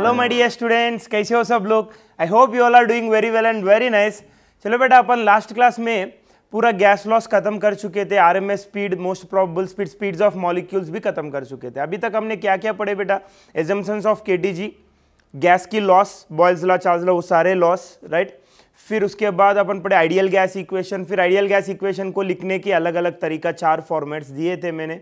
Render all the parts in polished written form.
Hello my dear students, कैसे हो सब लोग। I hope you all are doing very well and very nice. चलो बेटा, अपन लास्ट क्लास में पूरा गैस लॉस खत्म कर चुके थे, RMS speed, most probable speed, speeds of molecules भी खत्म कर चुके थे। अभी तक हमने क्या क्या पढ़े बेटा? एजम्पशंस ऑफ केटीजी, गैस की loss, Boyle's law, Charles law, वो सारे लॉस, राइट। फिर उसके बाद अपन पढ़े आइडियल गैस इक्वेशन। फिर आइडियल गैस इक्वेशन को लिखने की अलग अलग तरीका, 4 फॉर्मेट्स दिए थे मैंने,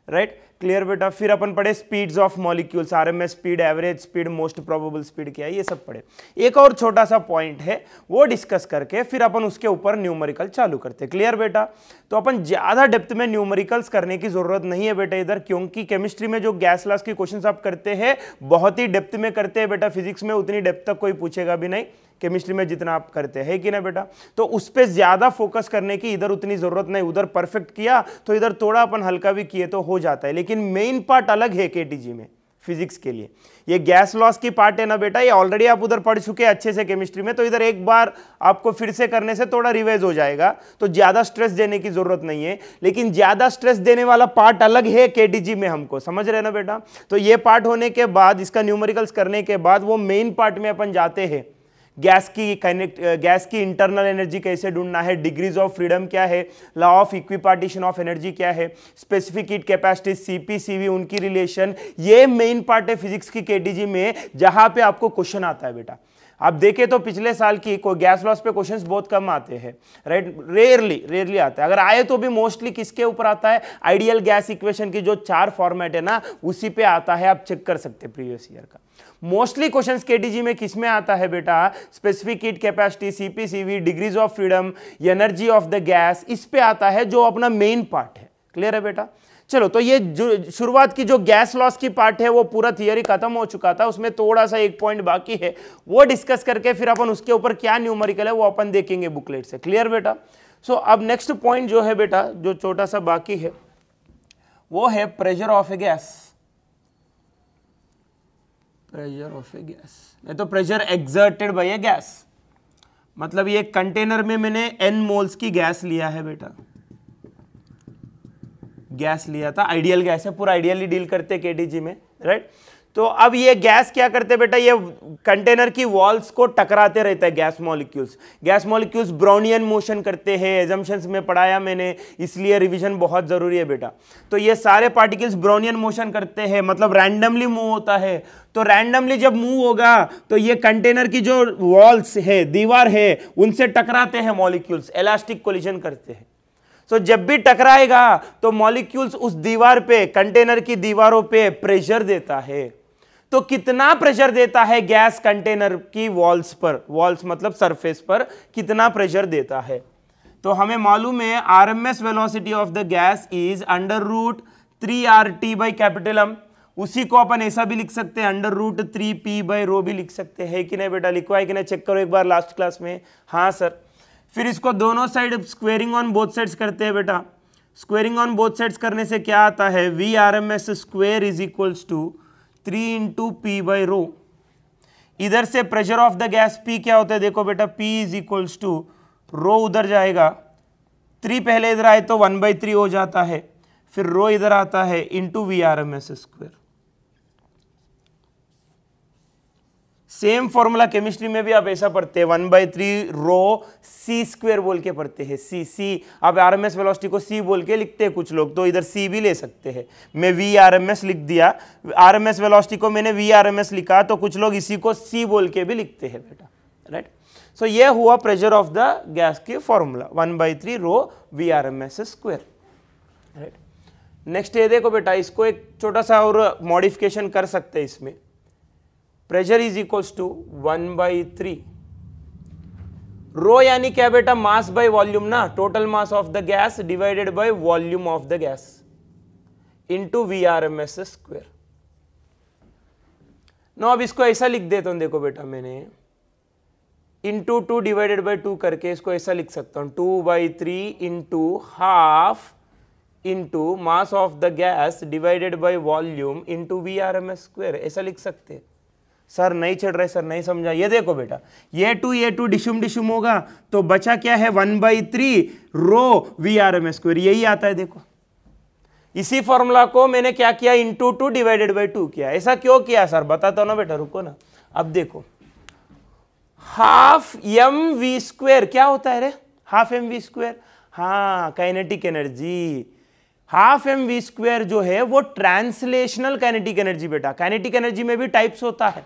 राइट। क्लियर बेटा। फिर अपन पढ़े speeds of molecules, RMS speed, average speed, most probable speed क्या है, ये सब पढ़े। एक और छोटा सा पॉइंट है, वो डिस्कस करके फिर अपन उसके ऊपर न्यूमेरिकल चालू करते। क्लियर बेटा। तो अपन ज्यादा डेप्थ में न्यूमेरिकल्स करने की जरूरत नहीं है बेटा इधर, क्योंकि केमिस्ट्री में जो गैस लॉस के क्वेश्चंस आप करते हैं बहुत ही डेप्थ में करते हैं बेटा। फिजिक्स में उतनी डेप्थ तक कोई पूछेगा भी नहीं, केमिस्ट्री में जितना आप करते हैं कि ना बेटा। तो उस पर ज्यादा फोकस करने की इधर उतनी जरूरत नहीं। उधर परफेक्ट किया तो इधर थोड़ा अपन हल्का भी किए तो हो जाता है, लेकिन मेन पार्ट अलग है केटीजी में फिजिक्स के लिए। ये गैस लॉस की पार्ट है ना बेटा, ये ऑलरेडी आप उधर पढ़ चुके हैं अच्छे से केमिस्ट्री में, तो इधर एक बार आपको फिर से करने से थोड़ा रिवाइज हो जाएगा, तो ज्यादा स्ट्रेस देने की जरूरत नहीं है। लेकिन ज्यादा स्ट्रेस देने वाला पार्ट अलग है केटीजी में, हमको समझ रहे ना बेटा। तो ये पार्ट होने के बाद, इसका न्यूमेरिकल्स करने के बाद वो मेन पार्ट में अपन जाते हैं। गैस की इंटरनल एनर्जी कैसे ढूंढना है, डिग्रीज ऑफ फ्रीडम क्या है, law of equipartition of energy क्या है, specific heat capacity, CP CV, उनकी रिलेशन, ये मेन पार्ट है फिजिक्स की केटीजी में, जहां पे आपको क्वेश्चन आता है बेटा। आप देखें तो पिछले साल की कोई गैस लॉस पे क्वेश्चंस बहुत कम आते हैं, राइट। रेयरली आता है, अगर आए तो भी मोस्टली किसके ऊपर आता है? आइडियल गैस इक्वेशन की जो 4 फॉर्मेट है ना, उसी पे आता है। आप चेक कर सकते हैं प्रीवियस ईयर का। मोस्टली क्वेश्चंस केटीजी में किस में आता है बेटा? Specific heat capacity, CP CV, degrees of freedom, energy of the gas, इस पे आता है, जो अपना मेन पार्ट है। क्लियर है बेटा। चलो, तो ये जो शुरुआत की जो गैस लॉस की पार्ट है वो पूरा थियरी खत्म हो चुका था, उसमें थोड़ा सा एक पॉइंट बाकी है, वो डिस्कस करके फिर अपन उसके ऊपर क्या न्यूमेरिकल है वो अपन देखेंगे बुकलेट से। क्लियर बेटा। सो अब नेक्स्ट पॉइंट जो है बेटा, जो छोटा सा बाकी है, वो है pressure of a gas. Pressure of a gas, नहीं तो pressure exerted by A gas. मतलब ये कंटेनर में मैंने n मोल्स की गैस लिया है बेटा, गैस लिया था, आइडियल गैस है, पूरा आइडियली डील करते केटीजी में, राइट। तो अब ये गैस क्या करते बेटा, ये कंटेनर की वॉल्स को टकराते रहता है gas molecules. Gas molecules Brownian motion करते हैं, एजम्पशंस में पढ़ाया मैंने, इसलिए रिवीजन बहुत जरूरी है बेटा। तो ये सारे पार्टिकल्स ब्राउनियन मोशन करते हैं, मतलब रैंडमली मूव होता है। तो रैंडमली जब मूव होगा तो ये कंटेनर की जो वॉल्स है, दीवार है, उनसे टकराते हैं मॉलिक्यूल्स, इलास्टिक कोलिजन करते हैं। तो जब भी टकराएगा तो मॉलिक्यूल्स उस दीवार पे, कंटेनर की दीवारों पे प्रेशर देता है। तो कितना प्रेशर देता है गैस कंटेनर की वॉल्स पर, वॉल्स मतलब सरफेस पर कितना प्रेशर देता है? तो हमें मालूम है RMS velocity of the gas is √3RT by capital M. उसी को अपन ऐसा भी लिख सकते हैं, √3P बाई रो भी लिख सकते हैं, कि नहीं बेटा? लिखवा है कि नहीं? चेक करो एक बार लास्ट क्लास में। हाँ सर। फिर इसको दोनों side squaring on both sides करते हैं बेटा। स्क्वेयरिंग ऑन बोथ साइड्स करने से क्या आता है? VRMS square is equals to 3 × P by rho. इधर से pressure of the gas P क्या होता है? देखो बेटा, P is equals to rho, उधर जाएगा 3 पहले इधर आए तो 1/3 हो जाता है, फिर रो इधर आता है into VRMS square. Same formula chemistry में भी आप ऐसा पढ़ते हैं, 1/3 रो C स्क्वेयर बोल के पढ़ते हैं। C आप आरएमएस वेलोसिटी को C बोल के लिखते हैं कुछ लोग, तो इधर C भी ले सकते हैं। मैं VRMS लिख दिया, आरएमएस वेलोसिटी को मैंने VRMS लिखा, तो कुछ लोग इसी को C बोल के भी लिखते हैं बेटा, राइट। सो ये हुआ प्रेशर ऑफ द गैस की फॉर्मूला, 1/3 रो VRMS स्क्वेयर, राइट। नेक्स्ट ये देखो बेटा, इसको एक छोटा सा और मॉडिफिकेशन कर सकते हैं इसमें। Pressure is equals to 1/3 rho, यानी क्या बेटा? मास बाय वॉल्यूम ना, total mass of the gas divided by volume of the gas into VRMS square. No, अब इसको ऐसा लिख देता हूं, देखो बेटा, मैंने इंटू 2 डिवाइडेड बाय 2 करके इसको ऐसा लिख सकता हूं, 2/3 into half into mass of the gas divided by volume into VRMS square, ऐसा लिख सकते हैं। सर नहीं चढ़ रहे, सर नहीं समझा। ये देखो बेटा, ये टू डिशुम होगा, तो बचा क्या है? 1/3 रो VRMS स्क्वायर, यही आता है। देखो इसी फॉर्मूला को मैंने क्या किया, इंटू 2 डिवाइडेड बाई 2 किया। ऐसा क्यों किया सर, बताता हूं ना बेटा, रुको ना। अब देखो हाफ एम वी स्क्वेयर क्या होता है रे, हाफ एम वी स्क्वेयर, हाँ kinetic energy. Half M V square जो है वो ट्रांसलेशनल काइनेटिक एनर्जी बेटा। काइनेटिक एनर्जी में भी टाइप्स होता है।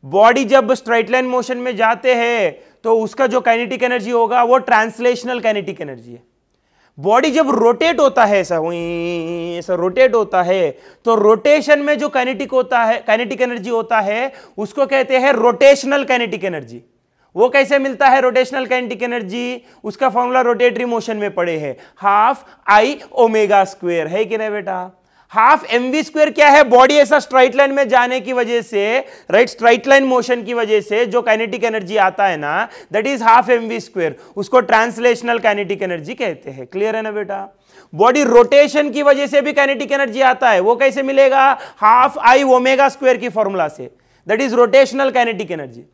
बॉडी जब स्ट्रेट लाइन मोशन में जाते हैं तो उसका जो काइनेटिक एनर्जी होगा वो ट्रांसलेशनल काइनेटिक एनर्जी है। बॉडी जब रोटेट होता है, ऐसा रोटेट होता है, तो रोटेशन में जो काइनेटिक होता है, काइनेटिक एनर्जी होता है, उसको कहते हैं रोटेशनल काइनेटिक एनर्जी। वो कैसे मिलता है रोटेशनल काइनेटिक एनर्जी, उसका फॉर्मूला रोटेटरी मोशन में पड़े हैं, हाफ आई ओमेगा स्क्वायर, है कि नहीं बेटा। हाफ एम वी स्क्वायर क्या है, बॉडी ऐसा स्ट्राइट लाइन में जाने की वजह से, राइट, स्ट्राइट लाइन मोशन की वजह से जो काइनेटिक एनर्जी आता है ना, that is half M we square. उसको ट्रांसलेशनल काइनेटिक एनर्जी कहते हैं। क्लियर है ना बेटा। बॉडी रोटेशन की वजह से भी काइनेटिक एनर्जी आता है, वो कैसे मिलेगा, हाफ आई ओमेगा स्क्वायर की फॉर्मूला से, that is rotational kinetic energy.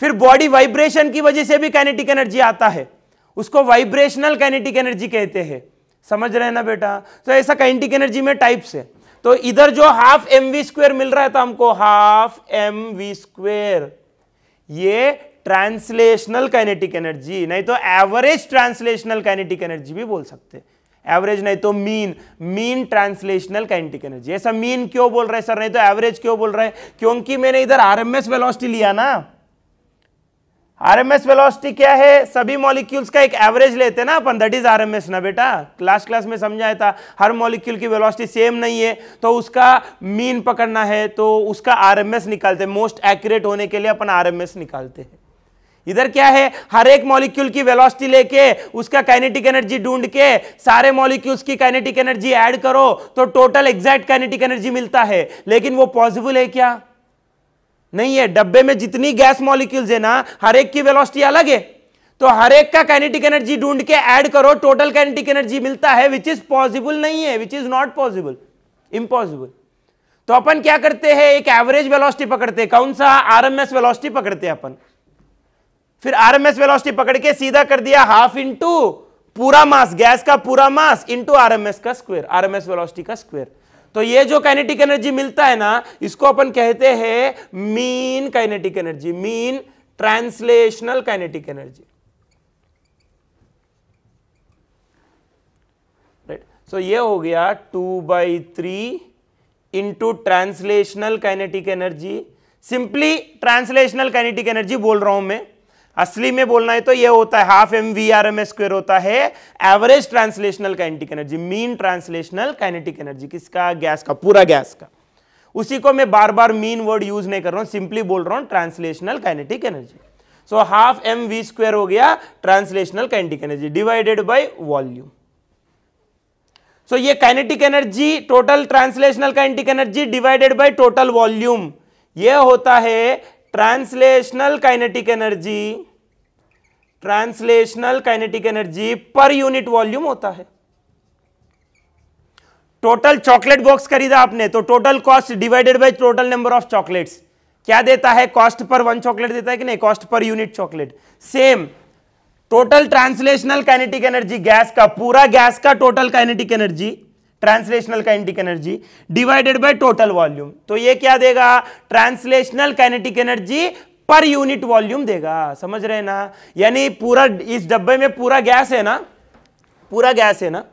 फिर बॉडी वाइब्रेशन की वजह से भी काइनेटिक एनर्जी आता है, उसको वाइब्रेशनल काइनेटिक एनर्जी कहते हैं। समझ रहे हैं ना बेटा। तो ऐसा काइनेटिक एनर्जी में टाइप्स है। तो इधर जो हाफ एम वी स्क्वायर मिल रहा है था हमको, हाफ एम वी स्क्वायर, ये ट्रांसलेशनल काइनेटिक एनर्जी, नहीं तो एवरेज ट्रांसलेशनल काइनेटिक एनर्जी भी बोल सकते हैं। एवरेज नहीं तो मीन ट्रांसलेशनल काइनेटिक एनर्जी। ऐसा मीन क्यों बोल रहे हैं सर, नहीं तो एवरेज क्यों बोल रहे हैं, क्योंकि मैंने इधर आरएमएस वेलोसिटी लिया ना। आरएमएस वेलोसिटी क्या है, सभी मॉलिक्यूल्स का एक एवरेज लेते हैं ना अपन, दैट इज आरएमएस ना बेटा। लास्ट क्लास में समझाया था, हर मॉलिक्यूल की वेलोसिटी सेम नहीं है, तो उसका मीन पकड़ना है तो उसका आरएमएस निकालते हैं। मोस्ट एक्यूरेट होने के लिए अपन आरएमएस निकालते हैं। इधर क्या है, हर एक मॉलिक्यूल की वेलोसिटी लेके उसका काइनेटिक एनर्जी ढूंढ के सारे मॉलिक्यूल्स की काइनेटिक एनर्जी ऐड करो तो टोटल एग्जैक्ट काइनेटिक एनर्जी मिलता है। लेकिन वो पॉसिबल है क्या, नहीं है। डब्बे में जितनी गैस मॉलिक्यूल्स है ना, हर एक की वेलोसिटी अलग है, तो हर एक का काइनेटिक एनर्जी ढूंढ के ऐड करो, टोटल काइनेटिक एनर्जी मिलता है, विच इज पॉसिबल नहीं है, which is not possible, impossible. तो अपन क्या करते हैं, एक एवरेज वेलोसिटी पकड़ते हैं, कौन सा, आरएमएस वेलोसिटी पकड़ते हैं अपन। फिर आरएमएस वेलोसिटी पकड़ के सीधा कर दिया हाफ इंटू पूरा मास, गैस का पूरा मास इंटू आरएमएस का स्क्वायर, आरएमएस वेलोसिटी का स्क्वायर। तो ये जो काइनेटिक एनर्जी मिलता है ना, इसको अपन कहते हैं mean kinetic energy, mean translational kinetic energy, right. So ये हो गया 2/3 into translational kinetic energy. Simply translational kinetic energy बोल रहा हूं मैं, असली में बोलना है तो ये होता है half M v r m s square होता है average translational kinetic energy, mean translational kinetic energy. किसका, गैस का, पूरा गैस का। उसी को मैं बार बार मीन वर्ड यूज नहीं कर रहा हूं, सिंपली बोल रहा हूं translational kinetic energy. So half M we square हो गया translational kinetic energy divided by volume. So ये kinetic energy, total translational kinetic energy divided by total volume, ये होता है translational kinetic energy, translational kinetic energy per unit volume होता है। Total chocolate box खरीदा आपने तो total cost divided by total number of chocolates क्या देता है, कॉस्ट पर 1 चॉकलेट देता है कि नहीं, cost per unit chocolate. Same total translational kinetic energy, gas का, पूरा गैस का total kinetic energy, translational kinetic energy divided by total volume, तो ये क्या देगा, translational kinetic energy per unit volume देगा। समझ रहे हैं ना। यानी पूरा इस डब्बे में पूरा गैस है ना, पूरा गैस है ना,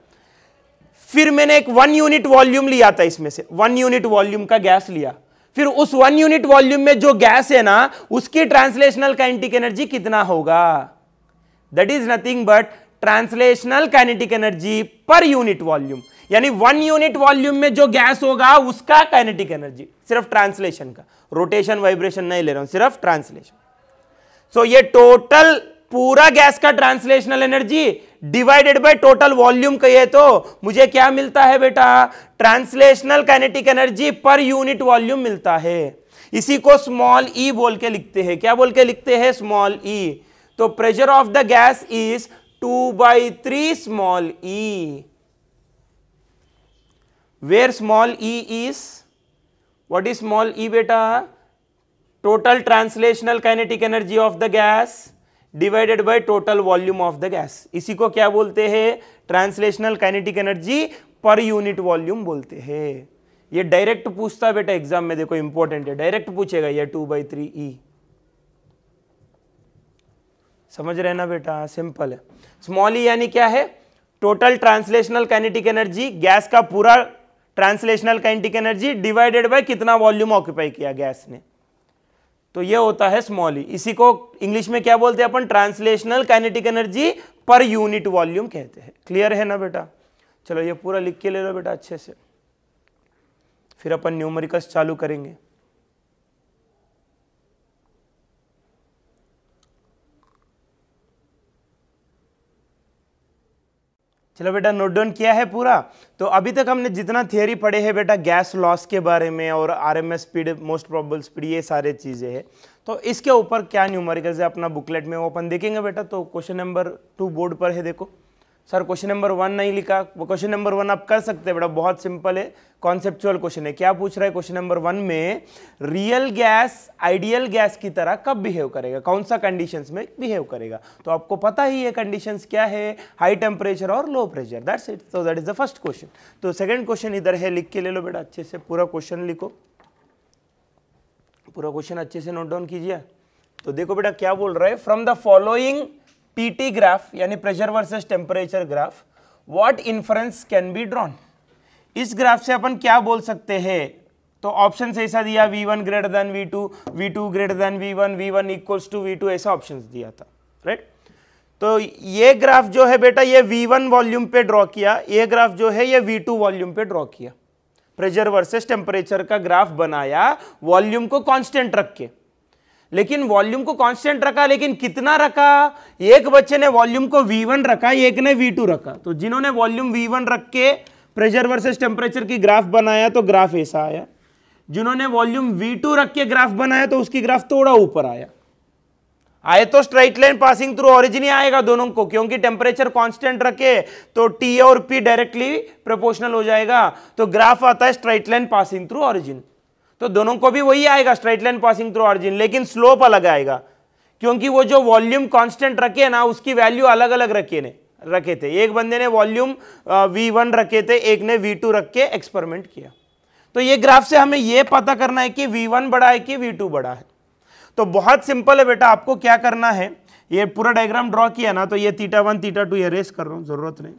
फिर मैंने एक 1 यूनिट वॉल्यूम लिया था, इसमें से 1 यूनिट वॉल्यूम का गैस लिया, फिर उस 1 यूनिट वॉल्यूम में जो गैस है ना, उसकी ट्रांसलेशनल काइनेटिक एनर्जी कितना होगा, that is nothing but translational kinetic energy per unit volume. यानी 1 यूनिट वॉल्यूम में जो गैस होगा उसका काइनेटिक एनर्जी, सिर्फ ट्रांसलेशन का, रोटेशन वाइब्रेशन नहीं ले रहा हूं, सिर्फ ट्रांसलेशन। सो ये टोटल पूरा गैस का translational energy divided by total volume कहिए तो मुझे क्या मिलता है बेटा, translational kinetic energy per unit volume मिलता है। इसी को स्मॉल ई बोल के लिखते हैं, क्या बोल के लिखते हैं, स्मॉल ई। तो pressure of the gas is 2/3 small E, where small e is, what is small e beta, total translational kinetic energy of the gas divided by total volume of the gas। इसी को क्या बोलते हैं, translational kinetic energy per unit volume बोलते हैं। ये direct पूछता है बेटा एग्जाम में, देखो इंपॉर्टेंट है, डायरेक्ट पूछेगा ये 2/3 E। समझ रहे ना बेटा, सिंपल है। स्मॉल ई यानी क्या है, total translational kinetic energy, gas का पूरा translational kinetic energy divided bye कितना वॉल्यूम ऑक्यूपाई किया गैस ने, तो ये होता है स्मॉल ई। इसी को इंग्लिश में क्या बोलते हैं अपन, translational kinetic energy per unit volume कहते हैं। क्लियर है ना बेटा? चलो ये पूरा लिख के ले लो बेटा अच्छे से, फिर अपन न्यूमेरिकल्स चालू करेंगे। चलो बेटा नोट डाउन किया है पूरा। तो अभी तक हमने जितना थियरी पढ़े हैं बेटा गैस लॉस के बारे में और RMS speed, most probable speed, ये सारे चीजें हैं। तो इसके ऊपर क्या न्यूमेरिकल्स है अपना बुकलेट में वो अपन देखेंगे बेटा। तो क्वेश्चन नंबर 2 बोर्ड पर है, देखो सर क्वेश्चन नंबर 1 नहीं लिखा, वो क्वेश्चन नंबर 1 आप कर सकते हैं बेटा, बहुत सिंपल है, कॉन्सेप्चुअल क्वेश्चन है। क्या पूछ रहा है क्वेश्चन नंबर 1 में, रियल गैस आइडियल गैस की तरह कब बिहेव करेगा, कौन सा कंडीशंस में बिहेव करेगा। तो आपको पता ही है कंडीशंस क्या है, हाई टेम्परेचर और लो प्रेशर, दैट्स इट। तो that is the first question. तो सेकंड क्वेश्चन इधर है, लिख के ले लो बेटा अच्छे से, पूरा क्वेश्चन लिखो, पूरा क्वेश्चन अच्छे से नोट डाउन कीजिए। तो देखो बेटा क्या बोल रहा है, from the following PT graph यानी pressure versus temperature graph, what inference can be drawn. इस ग्राफ से अपन क्या बोल सकते हैं, तो ऑप्शन ऐसा दिया V1 greater than V2, V2 greater than V1, V1 equals to V2, ऐसा ऑप्शन दिया था, राइट। तो ये ग्राफ जो है बेटा ये V1 वॉल्यूम पे ड्रॉ किया, ये ग्राफ जो है ये V2 वॉल्यूम पे ड्रॉ किया, प्रेशर वर्सेस टेम्परेचर का ग्राफ बनाया वॉल्यूम को कांस्टेंट रख के। लेकिन वॉल्यूम को कांस्टेंट रखा, लेकिन कितना रखा, एक बच्चे ने वॉल्यूम को V1 रखा, एक ने V2 रखा। तो जिन्होंने वॉल्यूम V1 रख के प्रेशर वर्सेस टेम्परेचर की ग्राफ बनाया तो ग्राफ ऐसा आया, जिन्होंने वॉल्यूम V2 रख के ग्राफ बनाया तो उसकी ग्राफ थोड़ा ऊपर आया। आए तो straight line passing through origin ही आएगा दोनों को, क्योंकि टेम्परेचर कांस्टेंट रखे तो T और P डायरेक्टली प्रोपोर्शनल हो जाएगा, तो ग्राफ आता है straight line passing through origin. तो दोनों को भी वही आएगा straight line passing through origin, लेकिन स्लोप अलग आएगा, क्योंकि वो जो वॉल्यूम कांस्टेंट रखे ना उसकी वैल्यू अलग अलग रखे थे। एक बंदे ने वॉल्यूम V1 रखे थे, एक ने V2 रख के एक्सपेरिमेंट किया। तो ये ग्राफ से हमें ये पता करना है कि V1 बड़ा है कि V2 बड़ा है। तो बहुत सिंपल है बेटा, आपको क्या करना है, ये पूरा डायग्राम ड्रॉ किया ना, तो ये θ1 θ2 एरेज कर रहा हूं, जरूरत नहीं।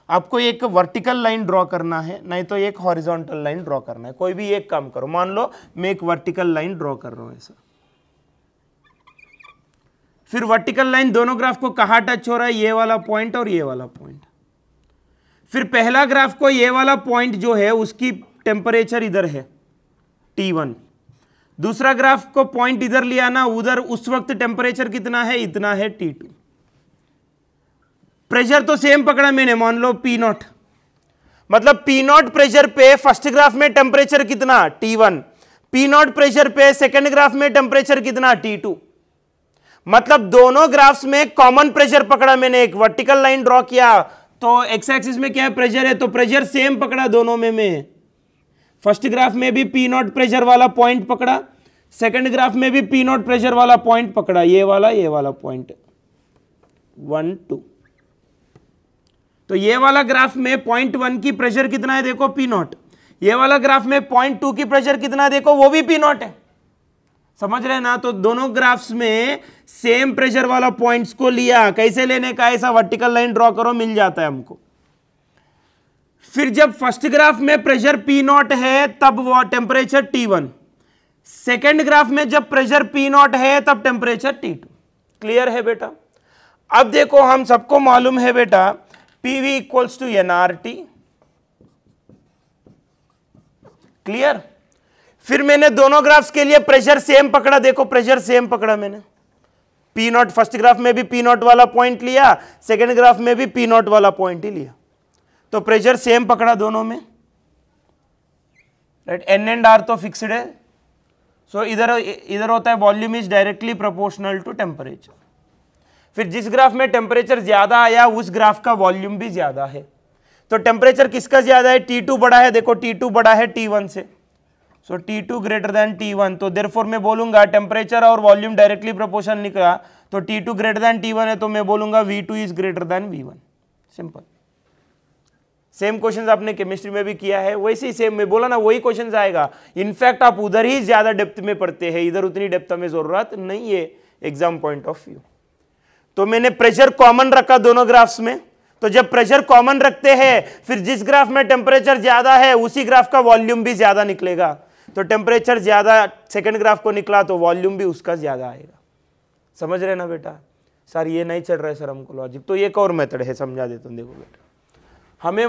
आपको एक वर्टिकल लाइन ड्रॉ करना है, नहीं तो एक हॉरिजॉन्टल लाइन ड्रॉ करना है, कोई भी एक काम करो। मान लो मैं एक वर्टिकल लाइन ड्रॉ कर रहा हूं ऐसा, फिर वर्टिकल लाइन दोनों ग्राफ को कहां टच हो रहा है, ये वाला पॉइंट और ये वाला पॉइंट। फिर पहला ग्राफ को ये वाला पॉइंट जो है उसकी टेम्परेचर इधर है T1, दूसरा ग्राफ को पॉइंट इधर लिया ना, उधर उस वक्त टेम्परेचर कितना है, इतना है T2। प्रेशर तो सेम पकड़ा मैंने, मान लो P0, मतलब P0 प्रेशर पे फर्स्ट ग्राफ में टेम्परेचर कितना T1, P0 प्रेशर पे सेकंड ग्राफ में टेम्परेचर कितना T2। मतलब दोनों ग्राफ्स में कॉमन प्रेशर पकड़ा मैंने, एक वर्टिकल लाइन ड्रॉ किया तो एक्स एक्सिस में क्या है, प्रेशर है, तो प्रेशर सेम पकड़ा दोनों में मैं। फर्स्ट ग्राफ में भी P0 प्रेशर वाला पॉइंट पकड़ा, सेकंड ग्राफ में भी P0 प्रेशर वाला पॉइंट पकड़ा, ये वाला पॉइंट 1 2। तो ये वाला ग्राफ में पॉइंट 1 की प्रेशर कितना है देखो P0, ये वाला ग्राफ में पॉइंट 2 की प्रेशर कितना है देखो, वो भी P0 है। समझ रहे ना? तो दोनों ग्राफ्स में सेम प्रेशर वाला पॉइंट्स को लिया, कैसे लेने का, ऐसा वर्टिकल लाइन ड्रॉ करो, मिल जाता है हमको। फिर जब फर्स्ट ग्राफ में प्रेशर P0 है तब वो टेम्परेचर T1, सेकेंड ग्राफ में जब प्रेशर P0 है तब टेम्परेचर T2। क्लियर है बेटा? अब देखो हम सबको मालूम है बेटा PV equals to nRT, clear. फिर मैंने दोनों ग्राफ्स के लिए प्रेशर सेम पकड़ा, देखो प्रेशर सेम पकड़ा मैंने, P0 फर्स्ट ग्राफ में भी P0 वाला पॉइंट लिया, सेकेंड ग्राफ में भी P0 वाला पॉइंट ही लिया, तो प्रेशर सेम पकड़ा दोनों में, राइट। N एंड R तो फिक्स्ड है, सो इधर होता है volume is directly proportional to temperature. फिर जिस ग्राफ में टेम्परेचर ज्यादा आया उस ग्राफ का वॉल्यूम भी ज्यादा है, तो टेम्परेचर किसका ज्यादा है, T2 बड़ा है, देखो T2 बड़ा है T1 से, सो T2 ग्रेटर देन T1। तो देयरफॉर मैं बोलूंगा टेम्परेचर और वॉल्यूम डायरेक्टली प्रोपोर्शनल निकला, तो T2 ग्रेटर देन T1 है, तो मैं बोलूंगा V2 is greater than V1। Simple. Same questions आपने केमिस्ट्री में भी किया है, वैसे ही सेम, में बोला ना वही क्वेश्चंस आएगा। इनफैक्ट आप उधर ही ज्यादा डेप्थ में पढ़ते हैं, इधर उतनी डेप्थ में जरूरत नहीं है एग्जाम पॉइंट ऑफ व्यू। तो मैंने प्रेशर कॉमन रखा दोनों ग्राफ्स में, तो जब प्रेशर कॉमन रखते हैं फिर जिस ग्राफ में टेम्परेचर ज्यादा है उसी ग्राफ का वॉल्यूम भी ज्यादा निकलेगा। तो टेम्परेचर ज्यादा सेकंड ग्राफ को निकला तो वॉल्यूम भी उसका ज्यादा आएगा। समझ रहे ना बेटा? सर ये नहीं चल रहा है सर हमको लॉजिक, तो एक और मेथड है, समझा देता हूं। देखो बेटा, हमें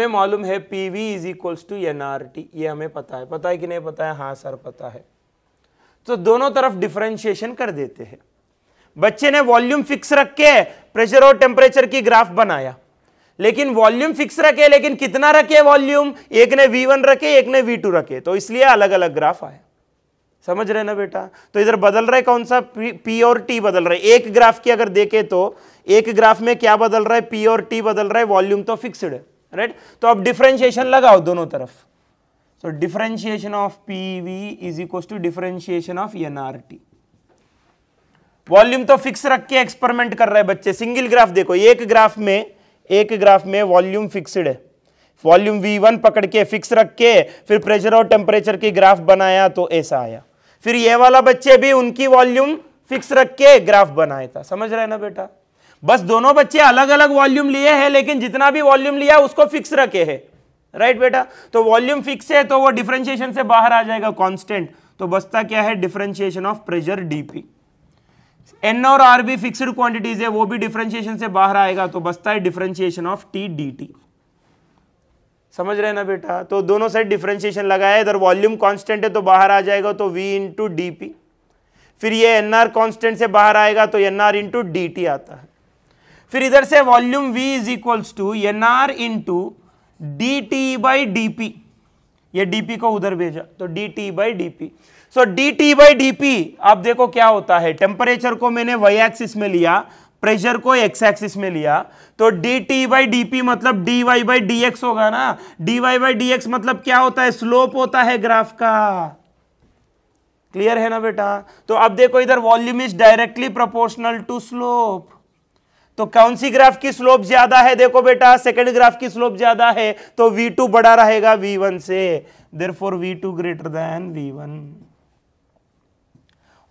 मालूम है PV is equals to NRT, ये हमें पता है कि नहीं पता है? हाँ सर पता है। तो दोनों तरफ डिफरेंशिएशन कर देते हैं। बच्चे ने वॉल्यूम फिक्स रख के प्रेशर और टेम्परेचर की ग्राफ बनाया, लेकिन वॉल्यूम फिक्स रखे, लेकिन कितना रखे वॉल्यूम? एक ने V1 रखे, एक ने V2 रखे, तो इसलिए अलग अलग ग्राफ आए। समझ रहे ना बेटा? तो इधर बदल रहा है कौन सा? P और T बदल रहा है। एक ग्राफ की अगर देखे तो एक ग्राफ में क्या बदल रहा है? P और T बदल रहा है, वॉल्यूम तो फिक्स्ड है, राइट? तो अब डिफरेंशिएशन लगाओ दोनों तरफ। So differentiation of PV is equals to differentiation of NRT। Volume तो फिक्स रख के एक्सपेरिमेंट कर रहे हैं बच्चे। सिंगल ग्राफ देखो, एक ग्राफ में वॉल्यूम फिक्स्ड है, वॉल्यूम V1 पकड़ के फिक्स रख के फिर प्रेशर और टेम्परेचर की ग्राफ बनाया तो ऐसा आया। फिर ये वाला बच्चे भी उनकी वॉल्यूम फिक्स रख के ग्राफ बनाया था। समझ रहे ना बेटा? बस दोनों बच्चे अलग अलग वॉल्यूम लिए हैं, लेकिन जितना भी वॉल्यूम लिया उसको फिक्स रखे हैं, राइट बेटा? तो वॉल्यूम फिक्स है तो वो डिफरेंशिएशन से बाहर आ जाएगा, कांस्टेंट। तो बचता क्या है? Differentiation of pressure dP। N और R भी फिक्स्ड क्वांटिटीज है, वो भी डिफरेंशिएशन से बाहर आएगा, तो बचता है डिफरेंशिएशन ऑफ T dt। समझ रहे ना बेटा? तो दोनों साइड डिफरेंशिएशन लगाया, इधर वॉल्यूम कांस्टेंट है तो बाहर आ जाएगा, तो V इंटू dP। फिर ये NR कांस्टेंट से बाहर आएगा तो NR इंटू dt आता है। फिर इधर से volume V is equals to NR into dt by dP। ये dP को उधर भेजा तो dt by dP। So dt by dP आप देखो क्या होता है। टेम्परेचर को मैंने y एक्सिस में लिया, प्रेशर को x एक्सिस में लिया, तो dt बाई dP मतलब dy बाई dx होगा ना। dy बाई dx मतलब क्या होता है? स्लोप होता है ग्राफ का। क्लियर है ना बेटा? तो अब देखो इधर volume is directly proportional to slope. तो कौन सी ग्राफ की स्लोप ज्यादा है? देखो बेटा, सेकंड ग्राफ की स्लोप ज्यादा है, तो V2 बड़ा रहेगा V1 से, therefore V2 greater than V1।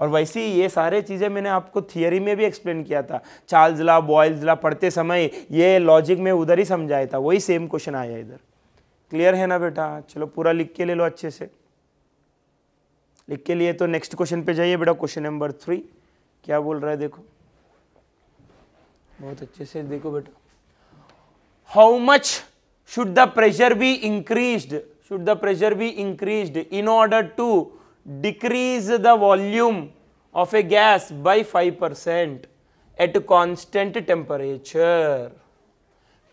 और वैसे ही ये सारे चीजें मैंने आपको थियरी में भी एक्सप्लेन किया था। चार्ल्स लॉ, बॉयल्स लॉ पढ़ते समय ये लॉजिक में उधर ही समझाया था, वही सेम क्वेश्चन आया इधर। क्लियर है ना बेटा? चलो पूरा लिख के ले लो अच्छे से। लिख के लिए तो नेक्स्ट क्वेश्चन पे जाइए बेटा। क्वेश्चन नंबर 3 क्या बोल रहा है देखो, बहुत अच्छे से देखो बेटा। How much should the pressure be increased, should the pressure be increased in order to decrease the volume of a gas by 5% at constant temperature.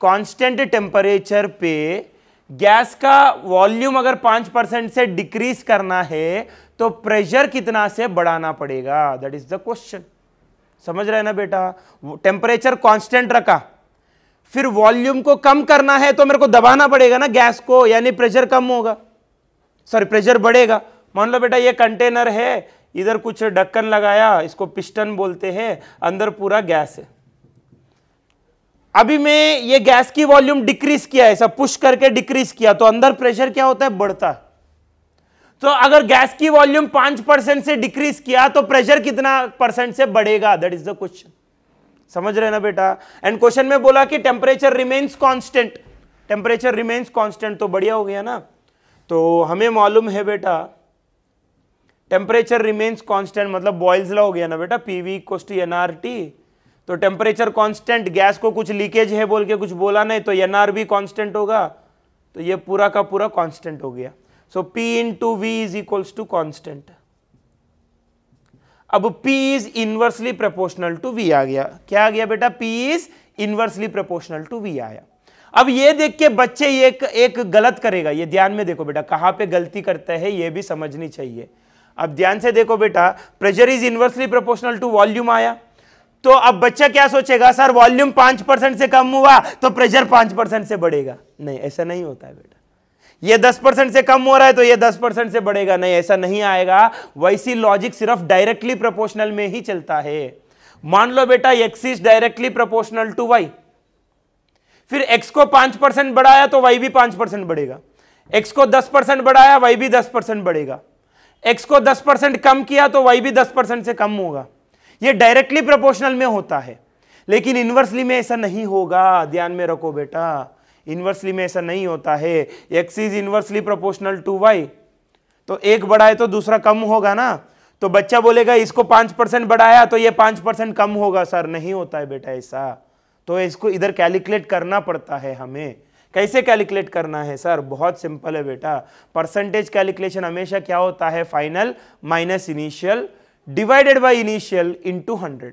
Constant temperature पे गैस का वॉल्यूम अगर 5% से डिक्रीज करना है तो प्रेशर कितना से बढ़ाना पड़ेगा? That is the question. समझ रहे हैं ना बेटा? टेम्परेचर कांस्टेंट रखा, फिर वॉल्यूम को कम करना है तो मेरे को दबाना पड़ेगा ना गैस को, यानी प्रेशर कम होगा, सॉरी प्रेशर बढ़ेगा। मान लो बेटा ये कंटेनर है, इधर कुछ ढक्कन लगाया, इसको पिस्टन बोलते हैं, अंदर पूरा गैस है। अभी मैं ये गैस की वॉल्यूम डिक्रीज किया, ऐसा पुश करके डिक्रीज किया, तो अंदर प्रेशर क्या होता है? बढ़ता है। तो अगर गैस की वॉल्यूम 5% से डिक्रीज किया तो प्रेशर कितना % से बढ़ेगा? That is the question. समझ रहे हैं ना बेटा? एंड क्वेश्चन में बोला कि temperature remains constant, temperature remains constant, तो बढ़िया हो गया ना। तो हमें मालूम है बेटा टेम्परेचर रिमेन्स कांस्टेंट मतलब बॉयल्स लॉ हो गया ना बेटा, PV इक्वल्स टू NRT। तो टेम्परेचर कांस्टेंट, गैस को कुछ लीकेज है बोल के कुछ बोला नहीं, तो NR भी कांस्टेंट होगा, तो ये पूरा का पूरा कांस्टेंट हो गया। So P into V is equals to constant. अब P is inversely proportional to V आ गया। क्या आ गया बेटा? P is inversely proportional to V आया। अब ये देख के बच्चे एक गलत करेगा, ये ध्यान में देखो बेटा, कहां पे गलती करता है ये भी समझनी चाहिए। अब ध्यान से देखो बेटा, pressure is inversely proportional to volume आया, तो अब बच्चा क्या सोचेगा? सर वॉल्यूम 5% से कम हुआ तो प्रेशर 5% से बढ़ेगा। नहीं, ऐसा नहीं होता है बेटा। ये 10% से कम हो रहा है तो ये 10% से बढ़ेगा, नहीं ऐसा नहीं आएगा। वैसी लॉजिक सिर्फ डायरेक्टली प्रोपोर्शनल में ही चलता है। मान लो बेटा x is directly proportional to y, फिर x को 5% बढ़ाया तो y भी 5% बढ़ेगा, x को 10% बढ़ाया y भी 10% बढ़ेगा, x को 10% कम किया तो y भी 10% से कम होगा। ये डायरेक्टली प्रोपोर्शनल में होता है, लेकिन इनवर्सली में ऐसा नहीं होगा, ध्यान में रखो बेटा, इनवर्सली में ऐसा नहीं होता है। x is inversely proportional to y, तो एक बढ़ाए तो दूसरा कम होगा ना, तो बच्चा बोलेगा इसको 5% बढ़ाया तो ये 5% कम होगा। सर नहीं होता है बेटा ऐसा, तो इसको इधर कैलकुलेट करना पड़ता है हमें। कैसे कैलकुलेट करना है सर? बहुत सिंपल है बेटा, परसेंटेज कैलकुलेशन हमेशा क्या होता है, final minus initial divided by initial into 100।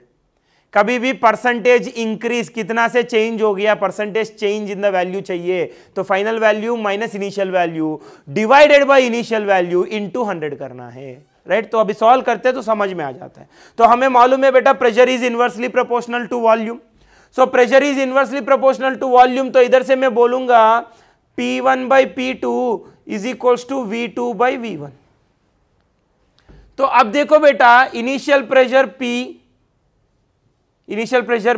कभी भी परसेंटेज इंक्रीज कितना से चेंज हो गया, percentage change in the value चाहिए, तो final value minus initial value divided by initial value into 100 करना है, राइट। तो अभी सॉल्व करते हैं तो समझ में आ जाता है। तो हमें मालूम है बेटा pressure is inversely proportional to volume, so pressure is inversely proportional to volume, तो इधर से मैं बोलूंगा P1 by P2 is equals to V2 by V1। तो अब देखो बेटा इनिशियल प्रेशर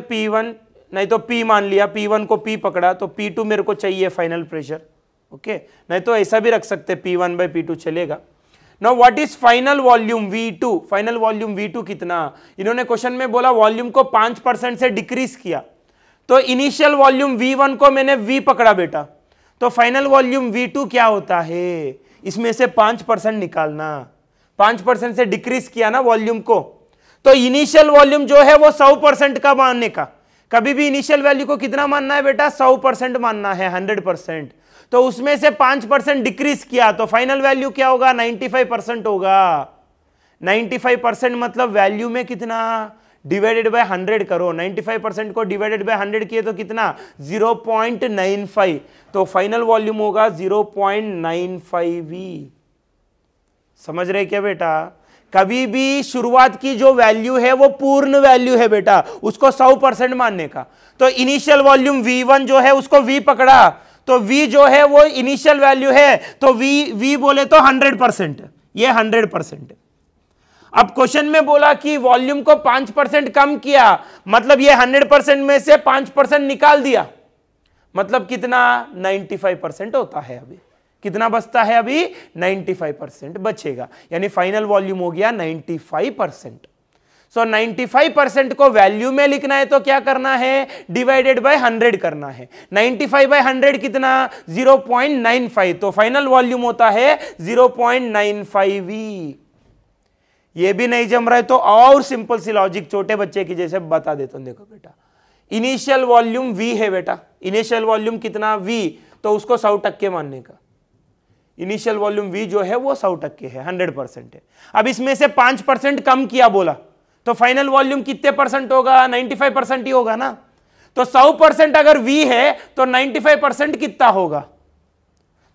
P1, नहीं तो P मान लिया, P1 को P पकड़ा तो P2 मेरे को चाहिए फाइनल प्रेशर, ओके, नहीं तो ऐसा भी रख सकते P1 by P2 चलेगा। Now what is final volume V2? Final volume V2 कितना? इन्होंने क्वेश्चन में बोला वॉल्यूम को 5% से डिक्रीज किया, तो इनिशियल वॉल्यूम V1 को मैंने V पकड़ा बेटा, तो फाइनल वॉल्यूम V2 क्या होता है, इसमें से 5% निकालना, 5% से डिक्रीज किया ना वॉल्यूम को, तो इनिशियल वॉल्यूम जो है वो 100% का मानने का। कभी भी इनिशियल वैल्यू को कितना मानना है बेटा, 100% मानना है, 100%। तो उसमें से 5% डिक्रीज किया तो फाइनल वैल्यू क्या होगा, 95% होगा। 95% मतलब वैल्यू में कितना, डिवाइडेड बाय 100 करो, 95% को डिवाइडेड बाय 100 किए तो कितना, 0.95, तो फाइनल वॉल्यूम होगा 0.95V। समझ रहे क्या बेटा? कभी भी शुरुआत की जो वैल्यू है वो पूर्ण वैल्यू है बेटा, उसको 100% मानने का। तो इनिशियल वॉल्यूम V1 जो है उसको V पकड़ा, तो V जो है वो इनिशियल वैल्यू है, तो V बोले तो 100%, ये 100%। अब क्वेश्चन में बोला कि वॉल्यूम को 5% कम किया, मतलब ये 100% में से 5% निकाल दिया, मतलब कितना, 95% होता है। अभी कितना बचता है, अभी 95% बचेगा, यानी फाइनल वॉल्यूम हो गया 95%। सो 95% को वैल्यू में लिखना है तो क्या करना है, डिवाइडेड बाय 100 करना है। 95/100 कितना, 0.95, तो फाइनल वॉल्यूम होता है 0.95V। ये भी नहीं जम रहा है तो और सिंपल सी लॉजिक छोटे बच्चे की जैसे बता देता हूं। देखो बेटा इनिशियल वॉल्यूम V है बेटा, इनिशियल वॉल्यूम कितना V, तो उसको 100% मानने का। इनिशियल वॉल्यूम V जो है वो 100% है, 100% है। अब इसमें से 5% कम किया बोला तो फाइनल वॉल्यूम कितने परसेंट होगा, 95% ही होगा ना। तो 100% अगर V है तो 95% कितना होगा,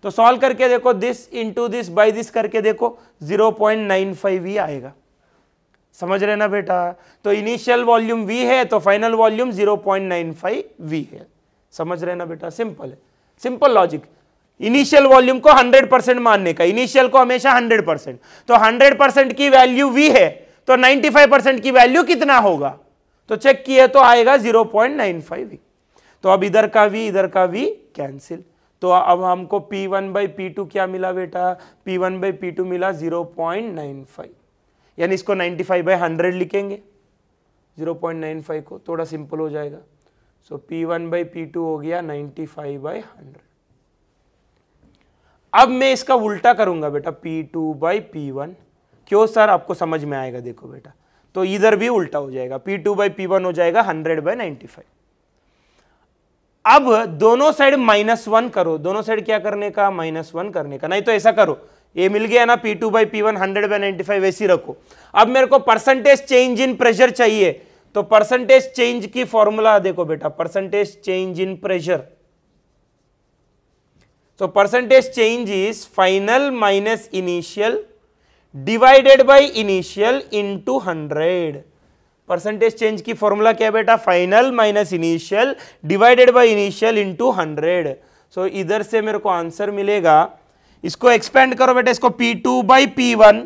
तो सॉल्व करके देखो, this into this by this करके देखो, 0.95V आएगा। समझ रहे ना बेटा? तो इनिशियल वॉल्यूम V है तो फाइनल वॉल्यूम 0.95V है। समझ रहे ना बेटा? सिंपल है, सिंपल लॉजिक। इनिशियल वॉल्यूम को 100% मानने का, इनिशियल को हमेशा 100%, तो 100% की वैल्यू V है तो 95% की वैल्यू कितना होगा, तो चेक किए तो आएगा 0.95V। तो अब इधर का V कैंसिल, तो अब हमको P1/P2 क्या मिला बेटा, P1/P2 मिला 0.95, यानी इसको 95/100 लिखेंगे, 0.95 को, थोड़ा सिंपल हो जाएगा। सो P1/P2 हो गया 95/100। अब मैं इसका उल्टा करूंगा बेटा, P2/P1। क्यों सर? आपको समझ में आएगा, देखो बेटा, तो इधर भी उल्टा हो जाएगा, P2/P1 हो जाएगा 100/95। अब दोनों साइड -1 करो, दोनों साइड क्या करने का, -1 करने का। नहीं तो ऐसा करो, ये मिल गया ना P2/P1 100/95, वैसी रखो। अब मेरे को परसेंटेज चेंज इन प्रेशर चाहिए, तो परसेंटेज चेंज की फॉर्मूला देखो बेटा, percentage change in pressure. So percentage change is final minus initial divided by initial into 100। Percentage change की फॉर्मूला क्या है बेटा, final minus initial divided by initial into 100। सो इधर से मेरे को आंसर मिलेगा, इसको एक्सपेंड करो बेटा, इसको P2/P1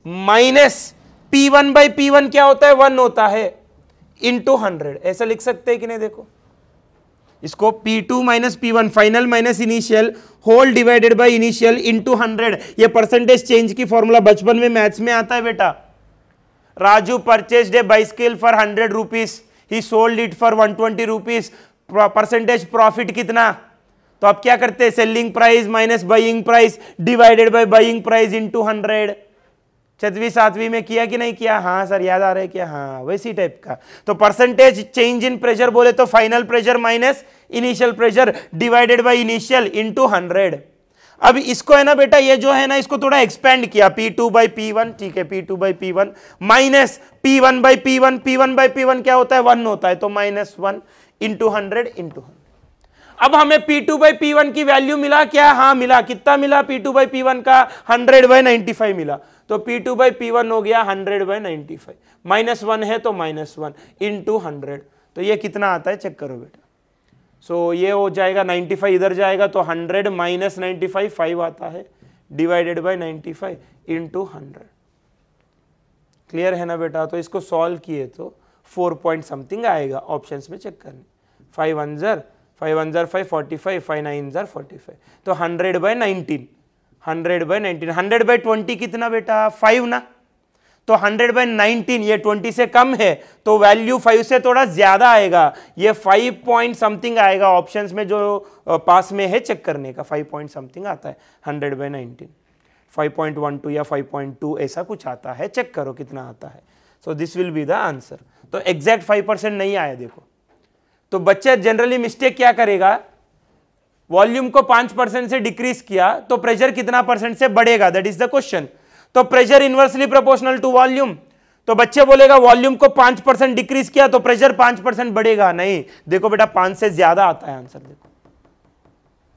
minus P1 by P1 क्या होता है, 1 होता है, इंटू 100, ऐसा लिख सकते हैं कि नहीं? देखो इसको P2 minus P1 final minus initial whole divided by initial into 100, ये परसेंटेज चेंज की फॉर्मूला बचपन में मैथ्स में आता है बेटा। Raju purchased A bicycle for 100 rupees, he sold it for 120 rupees, percentage profit कितना? तो अब क्या करते हैं, selling price minus buying price divided by buying price into 100। 6वीं 7वीं में किया कि नहीं किया? हाँ सर याद आ रहा है क्या? हाँ वैसी टाइप का। तो परसेंटेज चेंज इन प्रेशर बोले तो final pressure minus initial pressure divided by initial into 100। अब इसको है ना बेटा, ये जो है ना इसको थोड़ा एक्सपेंड किया, P2 बाई P1, ठीक है, P2 by P1 minus P1 by P1, P1 by P1 क्या होता है, 1 होता है, तो -1 इंटू 100 इंटू 100। अब हमें P2 बाई P1 की वैल्यू मिला क्या? हाँ मिला। कितना मिला P2 बाई P1 का? 100 बाई 95 मिला। तो P2 बाई P1 हो गया 100 बाई 95, -1 है तो -1 इंटू 100, तो ये कितना आता है चेक करो बेटा। सो ये हो जाएगा 95 इधर जाएगा तो 100 माइनस 95 5 आता है, डिवाइडेड बाई 95 इंटू 100। क्लियर है ना बेटा? तो इसको सॉल्व किए तो 4 पॉइंट समथिंग आएगा, ऑप्शंस में चेक करने। 5 1 ज़र 5 45, 5 9 ज़र 45, तो 100 बाई 19, 100 बाई 19, 100 बाई 20 कितना बेटा? 5 ना, तो 100 बाई 19 ये 20 से कम है तो वैल्यू 5 से थोड़ा ज्यादा आएगा, ये 5 पॉइंट समथिंग आएगा। ऑप्शंस में जो पास में है चेक करने का 5 पॉइंट समथिंग आता है। 100 बाई 19 5.12 या 5.2 ऐसा कुछ आता है, चेक करो कितना आता है। So this will be the answer. तो एग्जैक्ट 5% नहीं आया देखो। तो बच्चे जनरली मिस्टेक क्या करेगा, वॉल्यूम को 5% से डिक्रीज किया तो प्रेशर कितना परसेंट से बढ़ेगा, दैट इज द क्वेश्चन। तो pressure inversely proportional to volume, तो बच्चे बोलेगा वॉल्यूम को 5% डिक्रीज किया तो प्रेशर 5% बढ़ेगा, नहीं। देखो बेटा 5 से ज्यादा आता है आंसर, देखो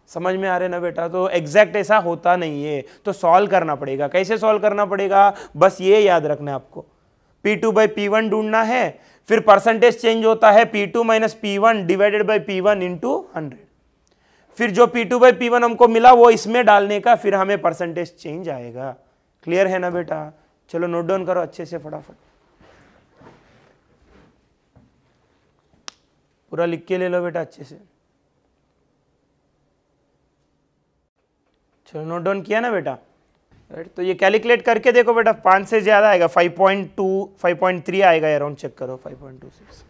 समझ में आ रहे ना बेटा। तो एग्जैक्ट ऐसा होता नहीं है, तो सॉल्व करना पड़ेगा। कैसे सॉल्व करना पड़ेगा, बस ये याद रखना है आपको। P2 बाई P1 ढूंढना है, फिर परसेंटेज चेंज होता है P2 minus P1 divided by P1 into 100। फिर जो P2 बाई P1 हमको मिला वो इसमें डालने का, फिर हमें परसेंटेज चेंज आएगा। क्लियर है ना बेटा? चलो नोट डाउन करो अच्छे से, फटाफट पूरा लिख के ले लो बेटा अच्छे से। चलो नोट डाउन किया ना बेटा, राइट। तो ये कैलकुलेट करके देखो बेटा, 5 से ज्यादा आएगा, 5.2 5.3 आएगा अराउंड, चेक करो 5.26।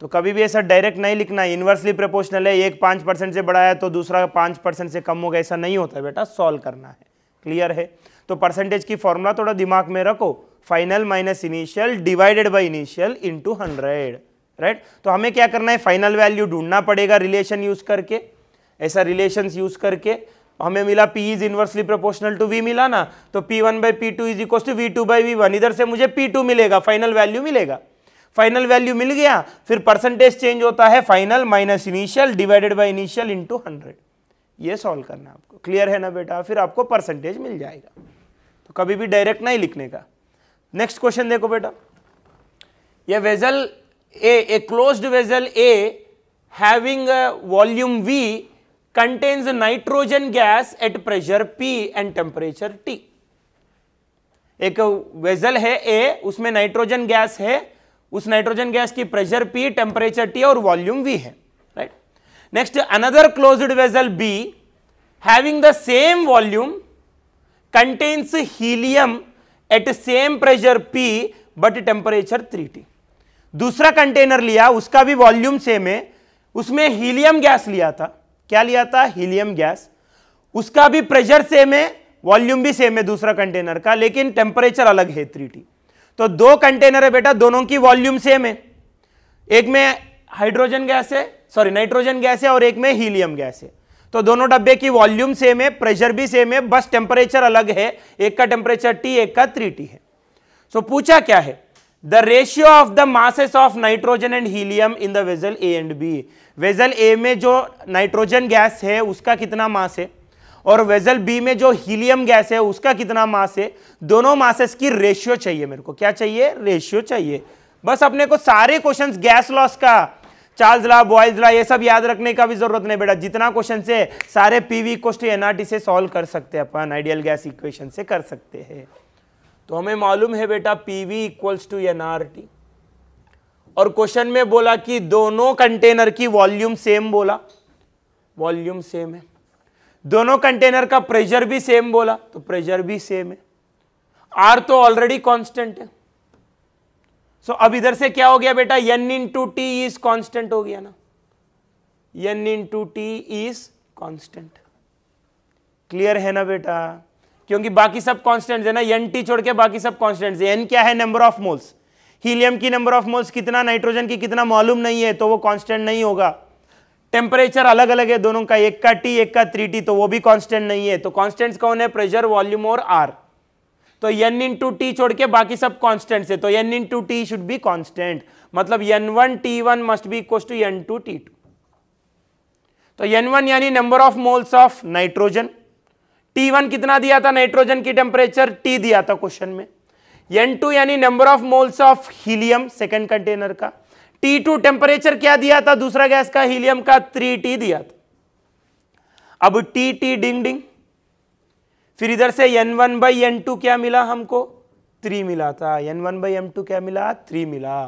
तो कभी भी ऐसा डायरेक्ट नहीं लिखना, इनवर्सली प्रोपोर्शनल है, एक 5% से बढ़ाया तो दूसरा 5% से कम होगा, ऐसा नहीं होता बेटा, सॉल्व करना है। क्लियर है? तो परसेंटेज की फॉर्मूला थोड़ा दिमाग में रखो, final minus initial divided by initial into 100, right. तो हमें क्या करना है, फाइनल वैल्यू ढूंढना पड़ेगा रिलेशन यूज करके, ऐसा रिलेशंस यूज करके। हमें मिला P is inversely proportional to V मिला ना, तो P1 by P2 is equal to V2 by V1, इधर से मुझे P2 मिलेगा, फाइनल वैल्यू मिलेगा। फाइनल वैल्यू मिल गया, फिर परसेंटेज चेंज होता है final minus initial divided by initial into 100। ये सॉल्व करना है आपको। क्लियर है ना बेटा? फिर आपको परसेंटेज मिल जाएगा। तो कभी भी डायरेक्ट नहीं लिखने का। नेक्स्ट क्वेश्चन देखो बेटा, ये vessel a closed vessel A having volume V contains nitrogen gas at pressure P and temperature T। एक वेजल है A, उसमें नाइट्रोजन गैस है, उस नाइट्रोजन गैस की प्रेशर P, टेम्परेचर T और वॉल्यूम V है, right. Next another closed vessel B having the same volume contains helium at same pressure P but temperature 3T। दूसरा container लिया, उसका भी वॉल्यूम सेम है, उसमें हीलियम गैस लिया था। क्या लिया था? Helium gas. उसका भी प्रेशर सेम है, वॉल्यूम भी सेम है दूसरा कंटेनर का, लेकिन टेम्परेचर अलग है 3T। तो दो कंटेनर है बेटा, दोनों की वॉल्यूम सेम है, एक में हाइड्रोजन गैस है, सॉरी नाइट्रोजन गैस है और एक में हीलियम गैस है। तो दोनों डब्बे की वॉल्यूम सेम है, प्रेशर भी सेम है, बस टेम्परेचर अलग है, एक का टेम्परेचर T, एक का 3T है। सो पूछा क्या है, the ratio of the masses of nitrogen and helium in the vessel A and B. Vessel A में जो नाइट्रोजन गैस है उसका कितना मास है और वेजल बी में जो हीलियम गैस है उसका कितना मास है, दोनों मासेस की रेशियो चाहिए मेरे को। क्या चाहिए? रेशियो चाहिए। बस अपने को सारे क्वेश्चंस गैस लॉस का, चार्ल्स लॉ, बॉयल्स लॉ, ये सब याद रखने का भी जरूरत नहीं बेटा। जितना क्वेश्चन से सारे PV इक्वल्स टू nRT से सॉल्व कर सकते हैं अपन, आइडियल गैस इक्वेशन से कर सकते हैं। तो हमें मालूम है बेटा पीवी इक्वल्स टू एनआरटी, और क्वेश्चन में बोला कि दोनों कंटेनर की वॉल्यूम सेम बोला, वॉल्यूम सेम है, दोनों कंटेनर का प्रेशर भी सेम बोला तो प्रेशर भी सेम है, आर तो ऑलरेडी कांस्टेंट है। सो अब इधर से क्या हो गया बेटा, n into T is constant हो गया ना, n into T is constant. Clear है ना बेटा, क्योंकि बाकी सब कॉन्स्टेंट है ना, एन टी छोड़ के बाकी सब कॉन्स्टेंट है। एन क्या है, नंबर ऑफ मोल्स, हीलियम की नंबर ऑफ मोल्स कितना, नाइट्रोजन की कितना मालूम नहीं है तो वो कांस्टेंट नहीं होगा। टेम्परेचर अलग अलग है दोनों का, एक का टी एक का 3T, तो वो भी कांस्टेंट नहीं है। तो कांस्टेंट्स कौन है, प्रेशर, वॉल्यूम और आर। तो n इंटू टी छोड़ के बाकी सब कांस्टेंट्स है, तो n into T should be constant, मतलब n1 t1 must be equal to n2 t2। तो n1 यानी number of moles of nitrogen, t1 कितना दिया था नाइट्रोजन की टेम्परेचर, t दिया था क्वेश्चन में, n2 यानी number of moles of helium second container का, T2 टेम्परेचर क्या दिया था दूसरा गैस का, हीलियम का 3T दिया था। अब T डिंग डिंग, फिर इधर से n1 बाई n2 क्या मिला हमको, 3 मिला था, n1 बाई m2 क्या मिला, 3 मिला।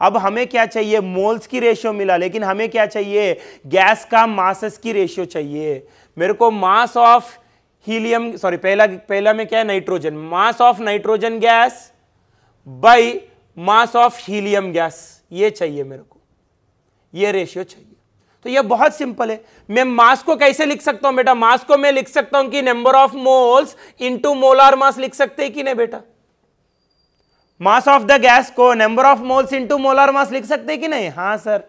अब हमें क्या चाहिए, मोल्स की रेशियो मिला, लेकिन हमें क्या चाहिए, गैस का मासेस की रेशियो चाहिए। मेरे को मास ऑफ हीलियम, सॉरी पहला में क्या है, nitrogen, mass of nitrogen gas by mass of helium gas, ये चाहिए मेरे को, ये रेशियो चाहिए। तो ये बहुत सिंपल है। मैं मास को कैसे लिख सकता हूं बेटा, मास को मैं लिख सकता हूं कि number of moles into molar mass लिख सकते हैं कि नहीं बेटा, मास ऑफ द गैस को number of moles into molar mass लिख सकते हैं कि नहीं, हाँ सर।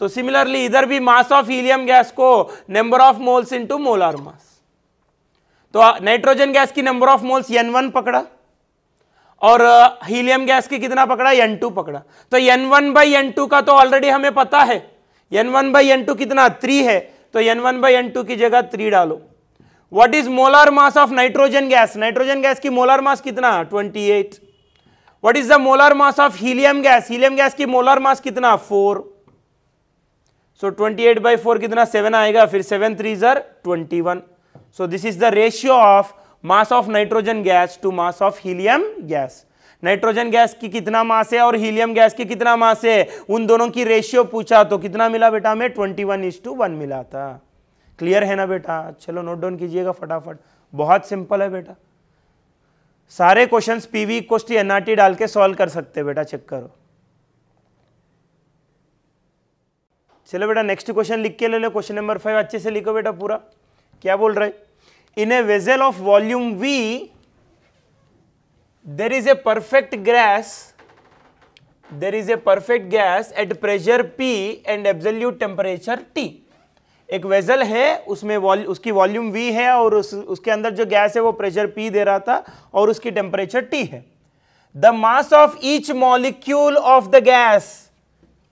तो सिमिलरली इधर भी मास ऑफ हीलियम गैस को number of moles into molar mass. तो नाइट्रोजन गैस की नंबर ऑफ मोल्स n1 पकड़ा और हीलियम गैस की कितना पकड़ा, n2 पकड़ा। तो n1 बाई n2 का तो ऑलरेडी हमें पता है, n1 बाई n2 कितना 3 है, तो n1 बाई n2 की जगह 3 डालो। What is molar mass of nitrogen gas, nitrogen gas की मोलार मास कितना 28। What is the molar mass of helium gas, helium gas की मोलार मास कितना 4। सो 28 बाई 4 कितना 7 आएगा, फिर 7 3 ज़र 21। So this is the ratio of mass of nitrogen gas to mass of helium gas. Nitrogen gas की कितना मास है और हीलियम गैस की कितना मास है, उन दोनों की रेशियो पूछा तो कितना मिला बेटा हमें, 21:1 मिला था। क्लियर है ना बेटा, चलो नोट डाउन कीजिएगा फटाफट, बहुत सिंपल है बेटा। सारे questions PV equals to NRT डाल के सॉल्व कर सकते हैं बेटा, चेक करो। चलो बेटा नेक्स्ट क्वेश्चन लिख के ले लो, क्वेश्चन नंबर 5 अच्छे से लिखो बेटा पूरा। क्या बोल रहे, in a vessel of volume V there is a perfect gas at pressure P and absolute temperature T। एक वेजल है उसमें उसकी वॉल्यूम V है और उसके अंदर जो गैस है वो प्रेशर P दे रहा था और उसकी टेम्परेचर T है। The mass of each molecule of the gas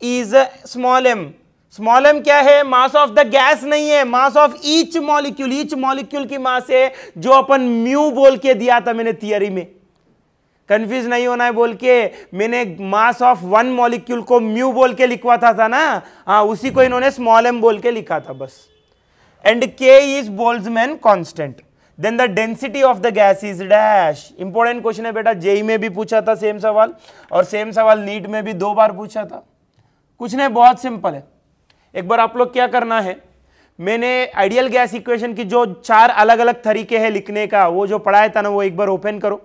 is small m। Small m क्या है, मास ऑफ द गैस नहीं है, mass of each molecule, each molecule की मास है जो अपन म्यू बोल के दिया था मैंने थियरी में, कंफ्यूज नहीं होना है बोल के मैंने मास ऑफ वन मॉलिक्यूल को म्यू बोल के लिखवाता था ना, हाँ उसी को इन्होंने स्मॉल m बोल के लिखा था बस। And k is Boltzmann constant, then the density of the gas is dash. Important question है बेटा, जेई में भी पूछा था सेम सवाल, और सेम सवाल नीट में भी 2 बार पूछा था। कुछ नहीं, बहुत सिंपल है। एक बार आप लोग क्या करना है, मैंने आइडियल गैस इक्वेशन की जो 4 अलग अलग तरीके हैं लिखने का, वो जो पढ़ाया था ना वो एक बार ओपन करो।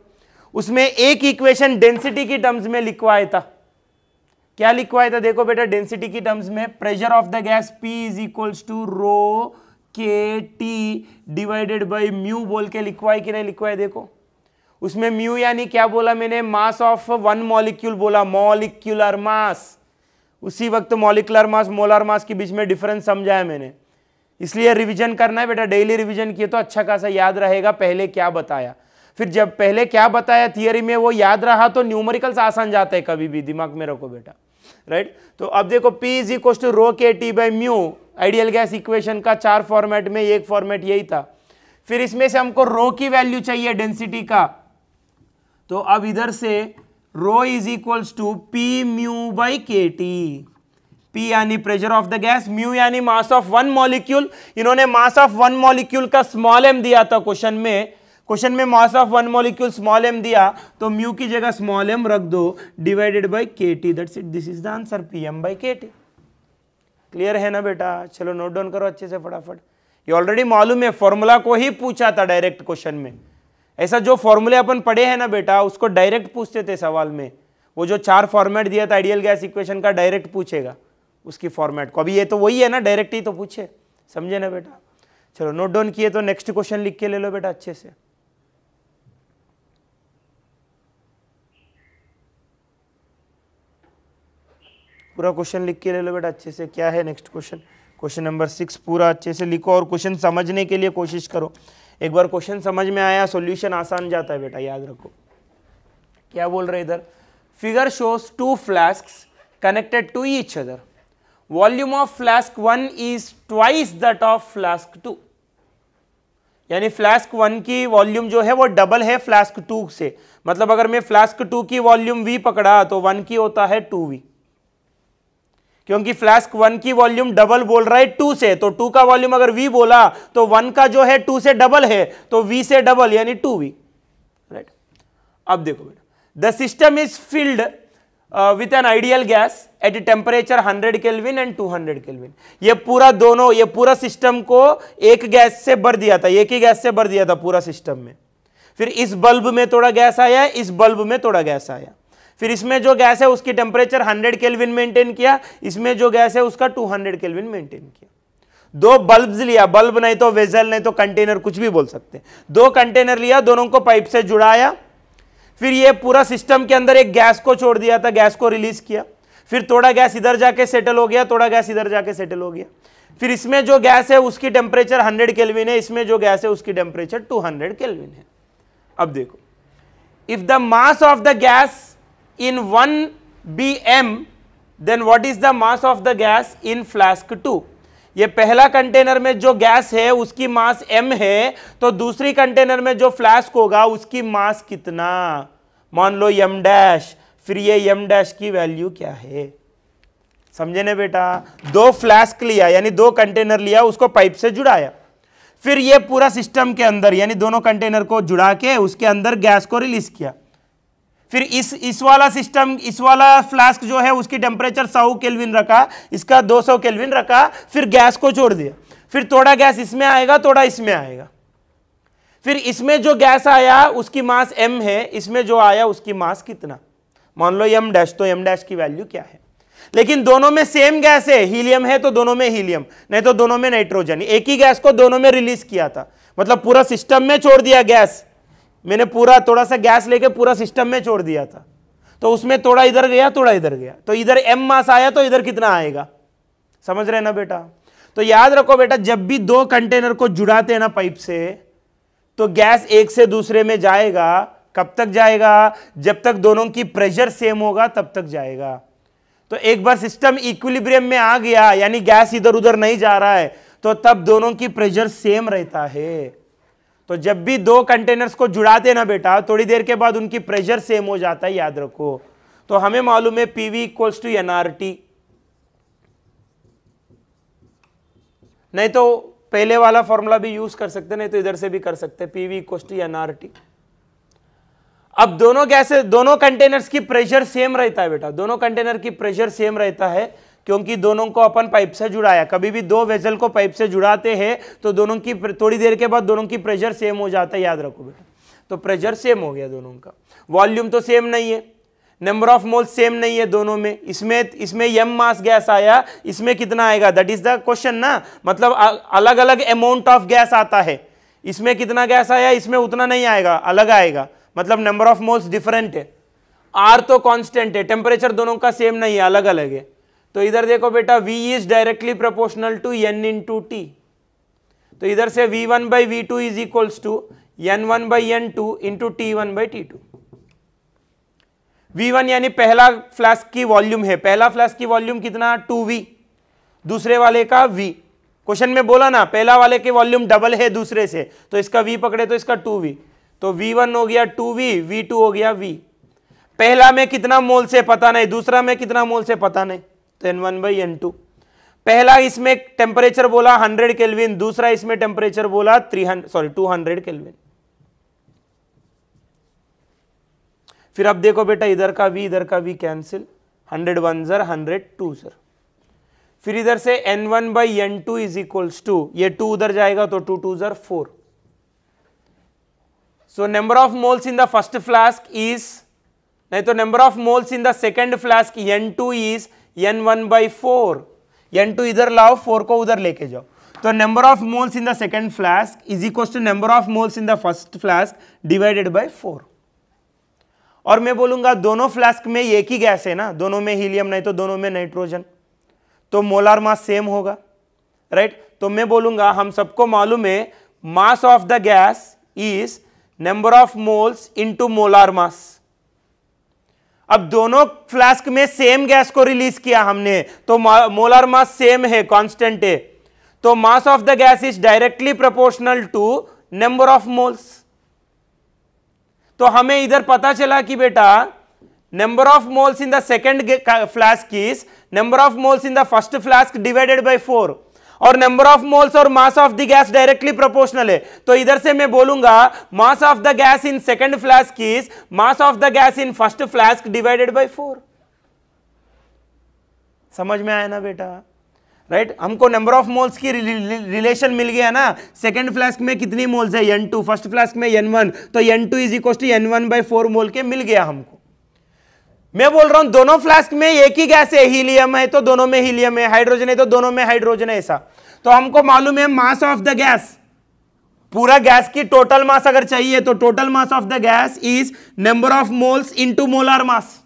उसमें एक इक्वेशन डेंसिटी की टर्म्स में लिखवाया था। क्या लिखवाया था देखो बेटा, डेंसिटी की टर्म्स में pressure of the gas P is equals to rho k T divided by mu बोल के लिखवाए कि नहीं लिखवाए देखो। उसमें म्यू यानी क्या बोला मैंने, मास ऑफ वन मॉलिक्यूल बोला, मॉलिक्यूलर मास। उसी वक्त मॉलिक्यूलर मास मोलर मास के बीच में डिफरेंस समझाया मैंने, इसलिए रिवीजन करना है बेटा, डेली रिवीजन किए तो अच्छा खासा याद रहेगा पहले क्या बताया। फिर जब पहले क्या बताया थियरी में वो याद रहा तो न्यूमेरिकल्स आसान जाता है, कभी भी दिमाग में रखो बेटा, राइट। तो अब देखो P is equal to rho k T by mu, ideal gas equation का 4 फॉर्मेट में एक फॉर्मेट यही था। फिर इसमें से हमको रो की वैल्यू चाहिए डेंसिटी का, तो अब इधर से rho is equals to P mu by k T. P यानी pressure of the gas, mu यानी मास ऑफ वन मॉलिक्यूल। इन्होंने मास ऑफ वन मॉलिक्यूल का स्मॉल m दिया था क्वेश्चन में, क्वेश्चन में mass of one molecule small m दिया तो म्यू की जगह स्मॉल m रख दो divided by kT, that's it, this is the answer, Pm/kT। Clear है ना बेटा? चलो नोट डाउन करो अच्छे से फटाफट। ये ऑलरेडी मालूम है, फॉर्मूला को ही पूछा था डायरेक्ट क्वेश्चन में। ऐसा जो फॉर्मूले अपन पढ़े हैं ना बेटा, उसको डायरेक्ट पूछते थे सवाल में। वो जो 4 फॉर्मेट दिया था आइडियल गैस इक्वेशन का, डायरेक्ट पूछेगा उसकी फॉर्मेट को। अभी ये तो वही है ना, डायरेक्ट ही तो पूछे, समझे ना बेटा? चलो नोट डाउन किए तो नेक्स्ट क्वेश्चन लिख के ले लो बेटा अच्छे से। पूरा क्वेश्चन लिख के ले लो बेटा अच्छे से। क्या है नेक्स्ट क्वेश्चन? क्वेश्चन नंबर 6 पूरा अच्छे से लिखो और क्वेश्चन समझने के लिए कोशिश करो। एक बार क्वेश्चन समझ में आया, सॉल्यूशन आसान जाता है बेटा, याद रखो। क्या बोल रहे इधर? Figure shows 2 flasks connected to each other, volume of flask 1 is twice that of flask 2। यानी फ्लास्क 1 की वॉल्यूम जो है वो डबल है फ्लास्क 2 से। मतलब अगर मैं फ्लास्क 2 की वॉल्यूम V पकड़ा तो 1 की होता है 2V, क्योंकि फ्लास्क 1 की वॉल्यूम डबल बोल रहा है 2 से, तो 2 का वॉल्यूम अगर V बोला तो 1 का जो है 2 से डबल है, तो V से डबल यानी 2V, राइट। अब देखो बेटा, the system is filled with an ideal gas at temperature 100 kelvin and 200 kelvin. ये पूरा दोनों, ये पूरा सिस्टम को एक गैस से भर दिया था, एक ही गैस से भर दिया था पूरा सिस्टम में। फिर इस बल्ब में थोड़ा गैस आया, इस बल्ब में थोड़ा गैस आया। फिर इसमें जो गैस है उसकी टेम्परेचर 100 केल्विन मेंटेन किया, इसमें जो गैस है उसका 200 केल्विन मेंटेन किया। 2 बल्ब्स लिया, बल्ब नहीं तो वेजल नहीं तो कंटेनर, कुछ भी बोल सकते हैं। 2 कंटेनर लिया, दोनों को पाइप से जुड़ाया। फिर ये पूरा सिस्टम के अंदर एक गैस को छोड़ दिया था, गैस को रिलीज किया। फिर थोड़ा गैस इधर जाके सेटल हो गया, थोड़ा गैस इधर जाके सेटल हो गया। फिर इसमें जो गैस है उसकी टेम्परेचर 100 केल्विन है, इसमें जो गैस है उसकी टेम्परेचर 200 केल्विन है। अब देखो, if the mass of the gas in 1 be m, then what is the mass of the gas in flask 2? ये पहला कंटेनर में जो गैस है उसकी मास m है, तो दूसरी कंटेनर में जो फ्लास्क होगा उसकी मास कितना? मान लो m डैश। फिर ये m डैश की वैल्यू क्या है? समझे ना बेटा? 2 फ्लास्क लिया यानी 2 कंटेनर लिया, उसको पाइप से जुड़ाया। फिर ये पूरा सिस्टम के अंदर यानी दोनों कंटेनर को जुड़ा के उसके अंदर गैस को रिलीज किया। फिर इस वाला सिस्टम, इस वाला फ्लास्क जो है उसकी टेम्परेचर 100 केल्विन रखा, इसका 200 केल्विन रखा। फिर गैस को छोड़ दिया। फिर थोड़ा गैस इसमें आएगा, थोड़ा इसमें आएगा। फिर इसमें जो गैस आया उसकी मास m है, इसमें जो आया उसकी मास कितना? मान लो m डैश, तो m डैश की वैल्यू क्या है? लेकिन दोनों में सेम गैस है, हीलियम है तो दोनों में हीलियम, नहीं तो दोनों में नाइट्रोजन। एक ही गैस को दोनों में रिलीज किया था, मतलब पूरा सिस्टम में छोड़ दिया गैस। मैंने पूरा थोड़ा सा गैस लेके पूरा सिस्टम में छोड़ दिया था, तो उसमें थोड़ा इधर गया, थोड़ा इधर गया, तो इधर m मास आया तो इधर कितना आएगा? समझ रहे ना बेटा? तो याद रखो बेटा, जब भी 2 कंटेनर को जुड़ाते हैं ना पाइप से, तो गैस एक से दूसरे में जाएगा। कब तक जाएगा? जब तक दोनों की प्रेशर सेम होगा तब तक जाएगा। तो एक बार सिस्टम इक्विलिब्रियम में आ गया यानी गैस इधर उधर नहीं जा रहा है, तो तब दोनों की प्रेशर सेम रहता है। तो जब भी 2 कंटेनर्स को जुड़ाते ना बेटा, थोड़ी देर के बाद उनकी प्रेशर सेम हो जाता है, याद रखो। तो हमें मालूम है PV इक्वल्स टू nRT, नहीं तो पहले वाला फॉर्मूला भी यूज कर सकते, नहीं तो इधर से भी कर सकते, PV इक्वल्स टू nRT। अब दोनों गैसें, दोनों कंटेनर्स की प्रेशर सेम रहता है बेटा, दोनों कंटेनर की प्रेशर सेम रहता है, क्योंकि दोनों को अपन पाइप से जुड़ाया। कभी भी 2 वेसल को पाइप से जुड़ाते हैं तो दोनों की थोड़ी देर के बाद दोनों की प्रेशर सेम हो जाता है, याद रखो बेटा। तो प्रेशर सेम हो गया दोनों का, वॉल्यूम तो सेम नहीं है, नंबर ऑफ मोल्स सेम नहीं है दोनों में। इसमें m मास गैस आया, इसमें कितना आएगा? दैट इज द क्वेश्चन ना। मतलब अलग अलग अमाउंट ऑफ गैस आता है, इसमें कितना गैस आया, इसमें उतना नहीं आएगा, अलग आएगा, मतलब नंबर ऑफ मोल्स डिफरेंट है। R तो कांस्टेंट है, टेम्परेचर दोनों का सेम नहीं है, अलग अलग है। तो इधर देखो बेटा, V is directly proportional to n into T. तो इधर से V1 by V2 is equals to N1 by N2 into T1 by T2। V1 यानी पहला फ्लास्क की वॉल्यूम है, पहला फ्लास्क की वॉल्यूम कितना? 2V, दूसरे वाले का V। क्वेश्चन में बोला ना पहला वाले की वॉल्यूम डबल है दूसरे से, तो इसका V पकड़े तो इसका 2V, तो V1 हो गया 2V, V2 हो गया V। पहला में कितना मोल से पता नहीं, दूसरा में कितना मोल से पता नहीं, तो N1 बाई N2। पहला इसमें टेम्परेचर बोला 100 केल्विन, दूसरा इसमें टेम्परेचर बोला 200 केल्विन। फिर अब देखो बेटा इधर का v इधर का v कैंसिल, 100 1 ज़र 100 2 ज़र। फिर इधर से n1 by n2 is equals to, ये 2 उधर जाएगा तो 2 2 ज़र 4। So number of moles in the first flask is, नहीं तो number of moles in the second flask n2 is n1 by 4। n2 इधर लाओ, 4 को उधर लेके जाओ, तो number of moles in the second flask is equal to number of moles in the first flask divided by 4। और मैं बोलूंगा दोनों फ्लास्क में एक ही गैस है ना, दोनों में हीलियम नहीं तो दोनों में नाइट्रोजन, तो मोलार मास सेम होगा, राइट। तो मैं बोलूंगा हम सबको मालूम है मास of the gas is number of moles into molar mass. अब दोनों फ्लास्क में सेम गैस को रिलीज किया हमने, तो मोलार मास सेम है, कांस्टेंट है, तो mass of the gas is directly proportional to number of moles. तो हमें इधर पता चला कि बेटा number of moles in the second flask is number of moles in the first flask divided by 4, और नंबर ऑफ मोल्स और mass of the gas directly proportional है। तो इधर से मैं बोलूंगा mass of the gas in second flask is mass of the gas in first flask divided by 4। समझ में आया ना बेटा, राइट। हमको नंबर ऑफ मोल्स की रिलेशन मिल गया ना, सेकेंड फ्लास्क में कितनी मोल्स है n2, फर्स्ट फ्लास्क में n1, तो n2 is equal to n1 by 4 mole के मिल गया हमको। मैं बोल रहा हूं दोनों फ्लास्क में एक ही गैस है, हीलियम है तो दोनों में हीलियम है, हाइड्रोजन है तो दोनों में हाइड्रोजन है, ऐसा। तो हमको मालूम है मास ऑफ द गैस, पूरा गैस की टोटल मास अगर चाहिए तो total mass of the gas is number of moles into molar mass.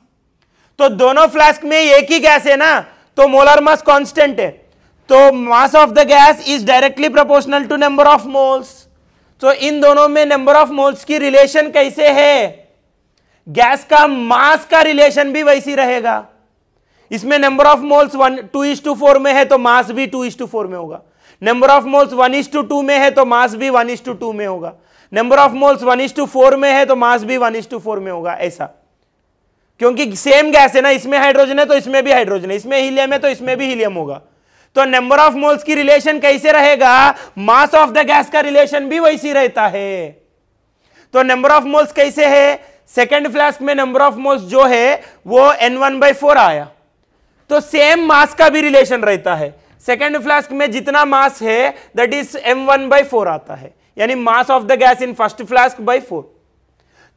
तो दोनों फ्लास्क में एक ही गैस है ना, तो मोलार मास कांस्टेंट है, तो mass of the gas is directly proportional to number of moles. तो इन दोनों में नंबर ऑफ मोल्स की रिलेशन कैसे है, गैस का मास का रिलेशन भी वैसी रहेगा। इसमें नंबर ऑफ मोल्स 2:4 में है तो मास भी 2:4 में होगा, नंबर ऑफ मोल्स 1:2 में है तो मास भी 1:2 में होगा, नंबर ऑफ मोल्स 1:4 में है तो मास भी 1:4 में होगा, ऐसा। क्योंकि सेम गैस है ना, इसमें हाइड्रोजन है तो इसमें भी हाइड्रोजन है, इसमें हीलियम है तो इसमें भी हीलियम होगा। तो नंबर ऑफ मोल्स की रिलेशन कैसे रहेगा, मास ऑफ द गैस का रिलेशन भी वैसी रहता है। तो नंबर ऑफ मोल्स कैसे है, सेकेंड फ्लास्क में नंबर ऑफ मोल्स जो है वो n1 बाई 4 आया, तो सेम मास का भी रिलेशन रहता है। सेकेंड फ्लास्क में जितना मास है दैट इज m1 बाई 4 आता है, यानी mass of the gas in first flask by 4।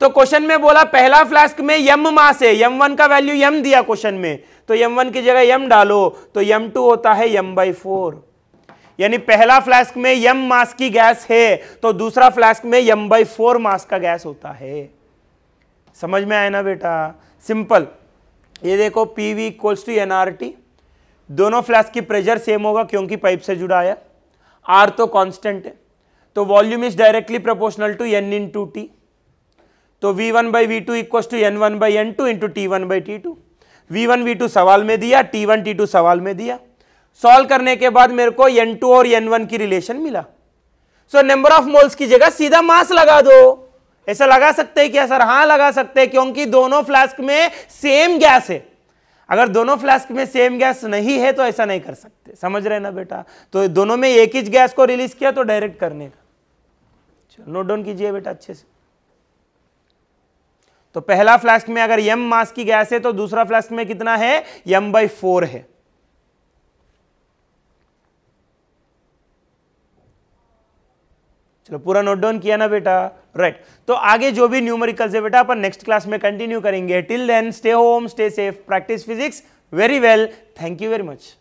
तो क्वेश्चन में बोला पहला फ्लास्क में m मास है, m1 का वैल्यू m दिया क्वेश्चन में, तो m1 की जगह m डालो तो m2 होता है m बाई 4। यानी पहला फ्लास्क में m मास की गैस है तो दूसरा फ्लास्क में m बाई 4 मास का गैस होता है। समझ में आया ना बेटा, सिंपल। ये देखो PV इक्वल्स टू nRT, दोनों फ्लास्क की प्रेशर सेम होगा क्योंकि पाइप से जुड़ा है, R तो कांस्टेंट है, तो volume is directly proportional to n into T, तो V1 by V2 equals to n1 by n2 into T1 by T2। V1 V2 सवाल में दिया, T1 T2 सवाल में दिया, सॉल्व करने के बाद मेरे को n2 और n1 की रिलेशन मिला। सो नंबर ऑफ मोल्स की जगह सीधा मास लगा दो। ऐसा लगा सकते हैं क्या सर? हाँ लगा सकते हैं, क्योंकि दोनों फ्लास्क में सेम गैस है। अगर दोनों फ्लास्क में सेम गैस नहीं है तो ऐसा नहीं कर सकते, समझ रहे ना बेटा। तो दोनों में एक ही गैस को रिलीज किया तो डायरेक्ट करने का। चलो नोट डाउन कीजिए बेटा अच्छे से। तो पहला फ्लास्क में अगर m मास की गैस है तो दूसरा फ्लास्क में कितना है, m बाई 4 है। चलो पूरा नोट डाउन किया ना बेटा, राइट। तो आगे जो भी न्यूमेरिकल्स है बेटा अपन नेक्स्ट क्लास में कंटिन्यू करेंगे। Till then stay home, stay safe, practice physics very well. Thank you very much.